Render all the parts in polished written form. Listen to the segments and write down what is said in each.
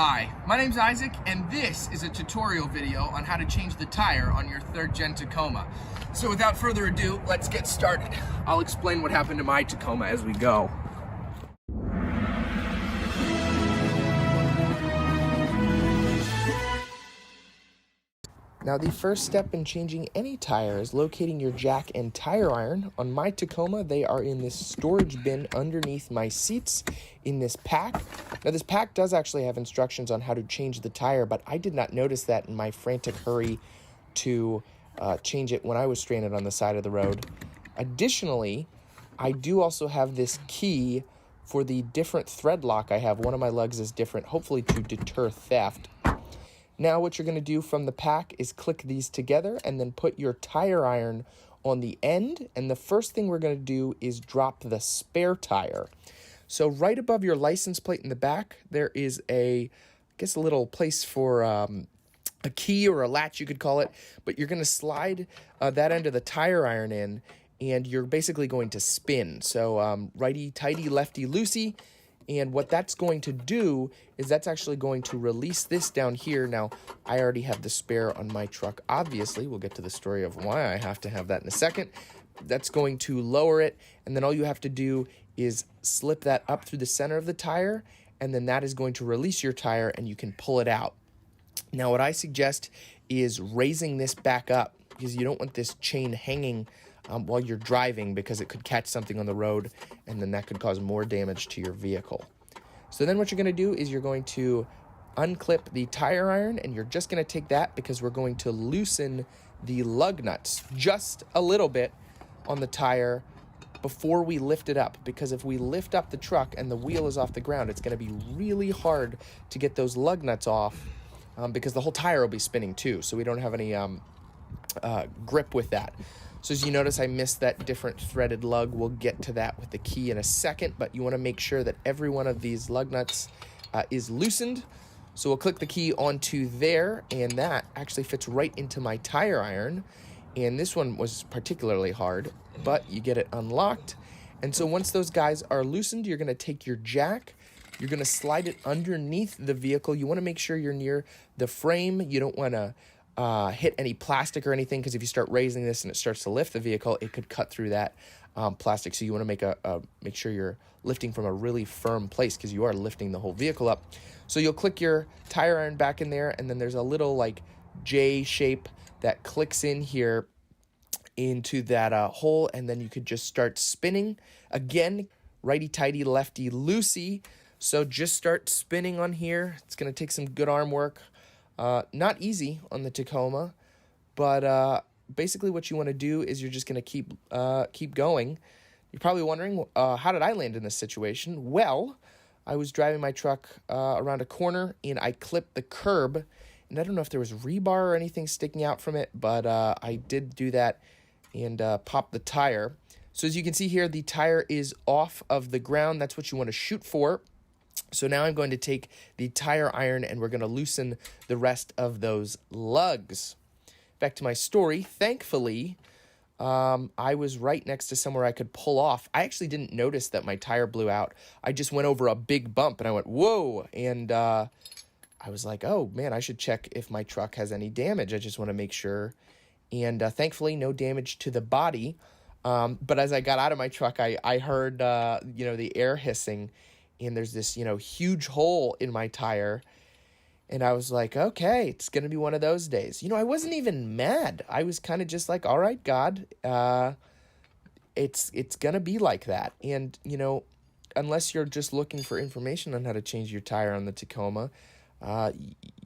Hi, my name's Isaac, and this is a tutorial video on how to change the tire on your 3rd gen Tacoma. So without further ado, let's get started. I'll explain what happened to my Tacoma as we go. Now, the first step in changing any tire is locating your jack and tire iron. On my Tacoma, they are in this storage bin underneath my seats in this pack. Now, this pack does actually have instructions on how to change the tire, but I did not notice that in my frantic hurry to change it when I was stranded on the side of the road. Additionally, I do also have this key for the different thread lock I have. One of my lugs is different, hopefully to deter theft. Now what you're going to do from the pack is click these together and then put your tire iron on the end. And the first thing we're going to do is drop the spare tire. So right above your license plate in the back, there is a little place for a key or a latch, you could call it. But you're going to slide that end of the tire iron in, and you're basically going to spin. So righty-tighty, lefty-loosey. And what that's going to do is that's actually going to release this down here. Now, I already have the spare on my truck, obviously. We'll get to the story of why I have to have that in a second. That's going to lower it, and then all you have to do is slip that up through the center of the tire, and then that is going to release your tire, and you can pull it out. Now, what I suggest is raising this back up, because you don't want this chain hanging while you're driving, because it could catch something on the road, and then that could cause more damage to your vehicle. So then what you're going to do is you're going to unclip the tire iron, and you're just going to take that because we're going to loosen the lug nuts just a little bit on the tire before we lift it up, because if we lift up the truck and the wheel is off the ground, it's going to be really hard to get those lug nuts off because the whole tire will be spinning too, so we don't have any grip with that. So as you notice, I missed that different threaded lug. We'll get to that with the key in a second, but you want to make sure that every one of these lug nuts is loosened. So we'll click the key onto there, and that actually fits right into my tire iron. And this one was particularly hard, but you get it unlocked. And so once those guys are loosened, you're going to take your jack. You're going to slide it underneath the vehicle. You want to make sure you're near the frame. You don't want to hit any plastic or anything, because if you start raising this and it starts to lift the vehicle, it could cut through that plastic. So you want to make sure you're lifting from a really firm place, because you are lifting the whole vehicle up. So you'll click your tire iron back in there, and then there's a little like J shape that clicks in here into that hole, and then you could just start spinning. Again, righty-tighty, lefty-loosey. So just start spinning on here. It's going to take some good arm work. Not easy on the Tacoma, but basically what you want to do is you're just going to keep going. You're probably wondering, how did I land in this situation? Well, I was driving my truck around a corner, and I clipped the curb, and I don't know if there was rebar or anything sticking out from it, but I did do that and popped the tire. So as you can see here, the tire is off of the ground. That's what you want to shoot for. So now I'm going to take the tire iron, and we're going to loosen the rest of those lugs. Back to my story. Thankfully, I was right next to somewhere I could pull off. I actually didn't notice that my tire blew out. I just went over a big bump, and I went, whoa, and I was like, oh, man, I should check if my truck has any damage. I just want to make sure. And thankfully, no damage to the body. But as I got out of my truck, I heard, the air hissing, and there's this, huge hole in my tire. And I was like, okay, it's going to be one of those days. I wasn't even mad. I was kind of just like, all right, God, it's going to be like that. And, unless you're just looking for information on how to change your tire on the Tacoma,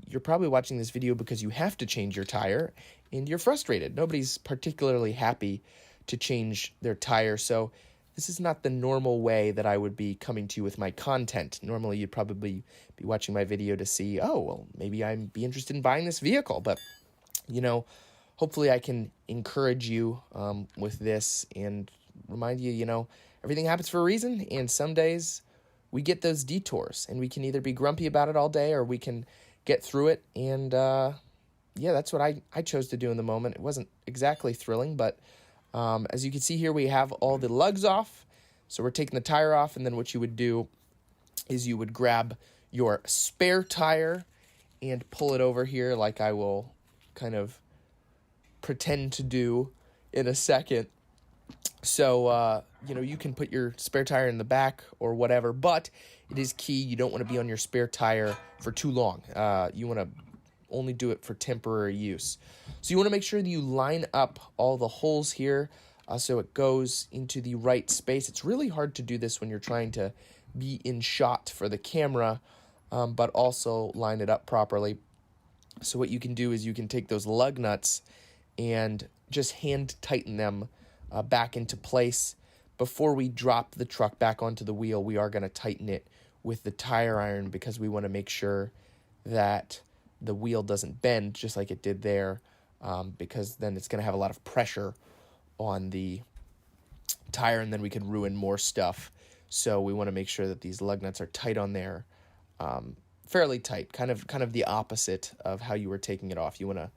you're probably watching this video because you have to change your tire and you're frustrated. Nobody's particularly happy to change their tire. So this is not the normal way that I would be coming to you with my content. Normally, you'd probably be watching my video to see, oh, well, maybe I'd be interested in buying this vehicle. But, hopefully I can encourage you with this and remind you, everything happens for a reason. And some days we get those detours, and we can either be grumpy about it all day, or we can get through it. And, that's what I chose to do in the moment. It wasn't exactly thrilling, but as you can see here, we have all the lugs off. So we're taking the tire off, and then what you would do is you would grab your spare tire and pull it over here like I will kind of pretend to do in a second. So, you can put your spare tire in the back or whatever, but it is key. You don't want to be on your spare tire for too long. You want to only do it for temporary use. So you want to make sure that you line up all the holes here so it goes into the right space. It's really hard to do this when you're trying to be in shot for the camera, but also line it up properly. So what you can do is you can take those lug nuts and just hand tighten them back into place. Before we drop the truck back onto the wheel, we are going to tighten it with the tire iron because we want to make sure that the wheel doesn't bend just like it did there, because then it's going to have a lot of pressure on the tire and then we could ruin more stuff. So we want to make sure that these lug nuts are tight on there, fairly tight, kind of the opposite of how you were taking it off. You want to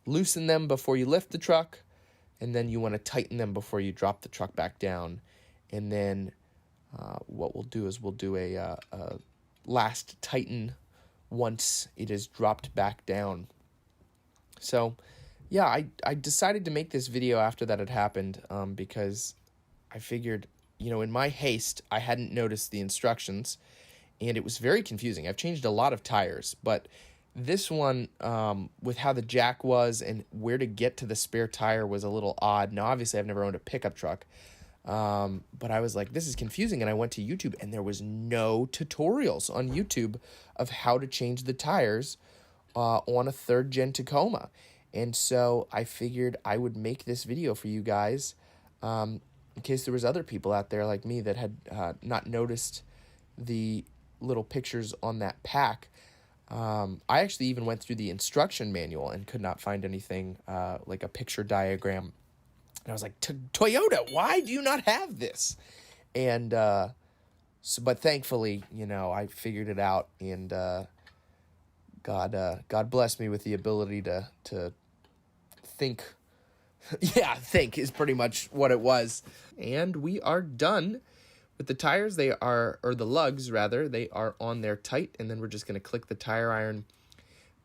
loosen them before you lift the truck, and then you want to tighten them before you drop the truck back down. And then what we'll do is we'll do a last tighten once it is dropped back down. So yeah, I decided to make this video after that had happened, because I figured, in my haste, I hadn't noticed the instructions, and it was very confusing. I've changed a lot of tires, but this one, with how the jack was and where to get to the spare tire was a little odd. Now, obviously, I've never owned a pickup truck, but I was like, this is confusing, and I went to YouTube, and there was no tutorials on YouTube of how to change the tires on a 3rd gen Tacoma. And so I figured I would make this video for you guys, in case there was other people out there like me that had not noticed the little pictures on that pack. I actually even went through the instruction manual and could not find anything like a picture diagram. And I was like, Toyota, why do you not have this? And but thankfully, I figured it out, and God blessed me with the ability to think. Yeah, think is pretty much what it was. And we are done with the tires. They are, or the lugs rather, they are on there tight, and then we're just going to click the tire iron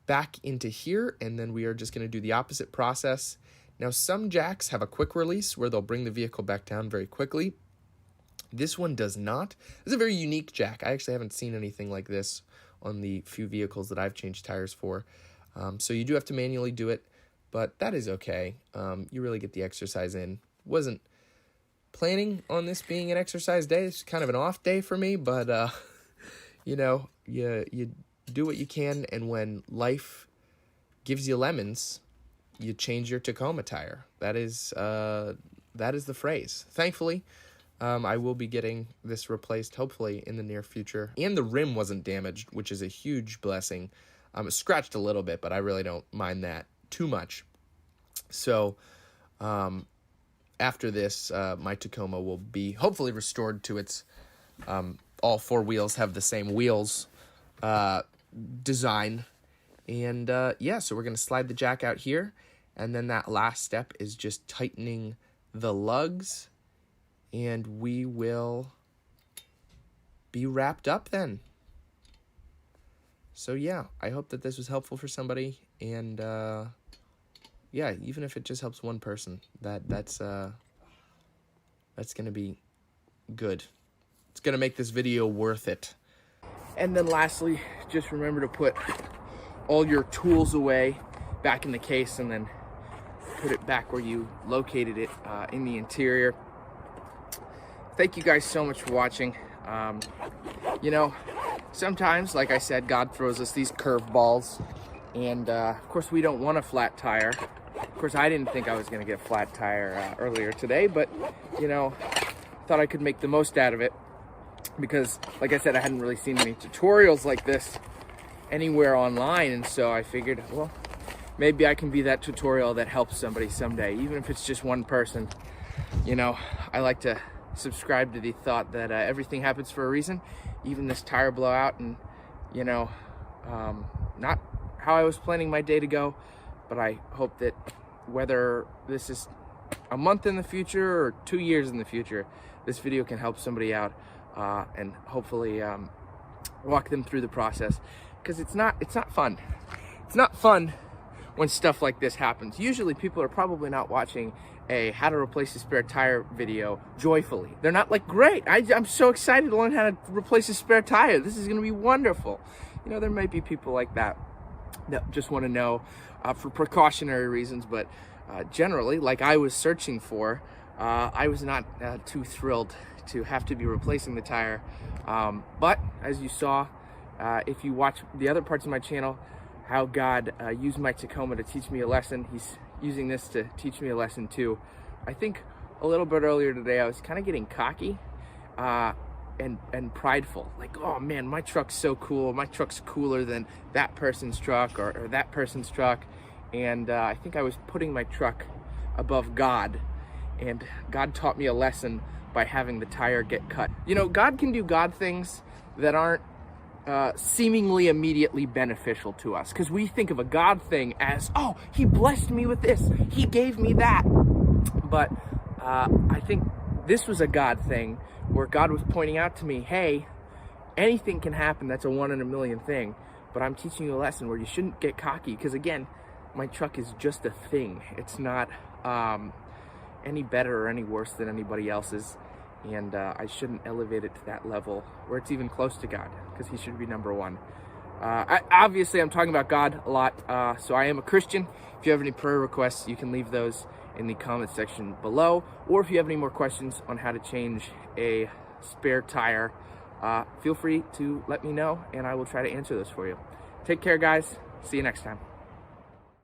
back into here, and then we are just going to do the opposite process. Now, some jacks have a quick release where they'll bring the vehicle back down very quickly. This one does not. It's a very unique jack. I actually haven't seen anything like this on the few vehicles that I've changed tires for. So you do have to manually do it, but that is okay. You really get the exercise in. Wasn't planning on this being an exercise day. It's kind of an off day for me, but you do what you can, and when life gives you lemons, you change your Tacoma tire. That is the phrase. Thankfully, I will be getting this replaced, hopefully, in the near future. And the rim wasn't damaged, which is a huge blessing. It scratched a little bit, but I really don't mind that too much. So, after this, my Tacoma will be hopefully restored to its, all 4 wheels have the same wheels design. And yeah, so we're going to slide the jack out here. And then that last step is just tightening the lugs. And we will be wrapped up then. So yeah, I hope that this was helpful for somebody. And yeah, even if it just helps one person, that's going to be good. It's going to make this video worth it. And then lastly, just remember to put all your tools away back in the case, and then put it back where you located it in the interior. Thank you guys so much for watching. Sometimes, like I said, God throws us these curveballs, and of course we don't want a flat tire. Of course, I didn't think I was going to get a flat tire earlier today, but thought I could make the most out of it, because like I said, I hadn't really seen any tutorials like this anywhere online, and so I figured, well, maybe I can be that tutorial that helps somebody someday, even if it's just one person. I like to subscribe to the thought that everything happens for a reason, even this tire blowout, and not how I was planning my day to go, but I hope that whether this is a month in the future or 2 years in the future, this video can help somebody out, and hopefully walk them through the process, because it's not fun. It's not fun when stuff like this happens. Usually people are probably not watching a how to replace a spare tire video joyfully. They're not like, great, I'm so excited to learn how to replace a spare tire. This is gonna be wonderful. You know, there might be people like that just wanna know for precautionary reasons, but generally, like I was searching for, I was not too thrilled to have to be replacing the tire. But as you saw, if you watch the other parts of my channel, how God used my Tacoma to teach me a lesson, he's using this to teach me a lesson too. I think a little bit earlier today, I was kind of getting cocky and prideful. Like, oh man, my truck's so cool. My truck's cooler than that person's truck or that person's truck. And I think I was putting my truck above God. And God taught me a lesson by having the tire get cut. You know, God can do God things that aren't seemingly immediately beneficial to us, because we think of a God thing as, oh, he blessed me with this, he gave me that. But I think this was a God thing where God was pointing out to me, hey, anything can happen. That's a 1 in a million thing, but I'm teaching you a lesson where you shouldn't get cocky, because again, my truck is just a thing. It's not any better or any worse than anybody else's. And I shouldn't elevate it to that level where it's even close to God, because he should be number one. Obviously, I'm talking about God a lot, so I am a Christian. If you have any prayer requests, you can leave those in the comment section below. Or if you have any more questions on how to change a spare tire, feel free to let me know, and I will try to answer those for you. Take care, guys. See you next time.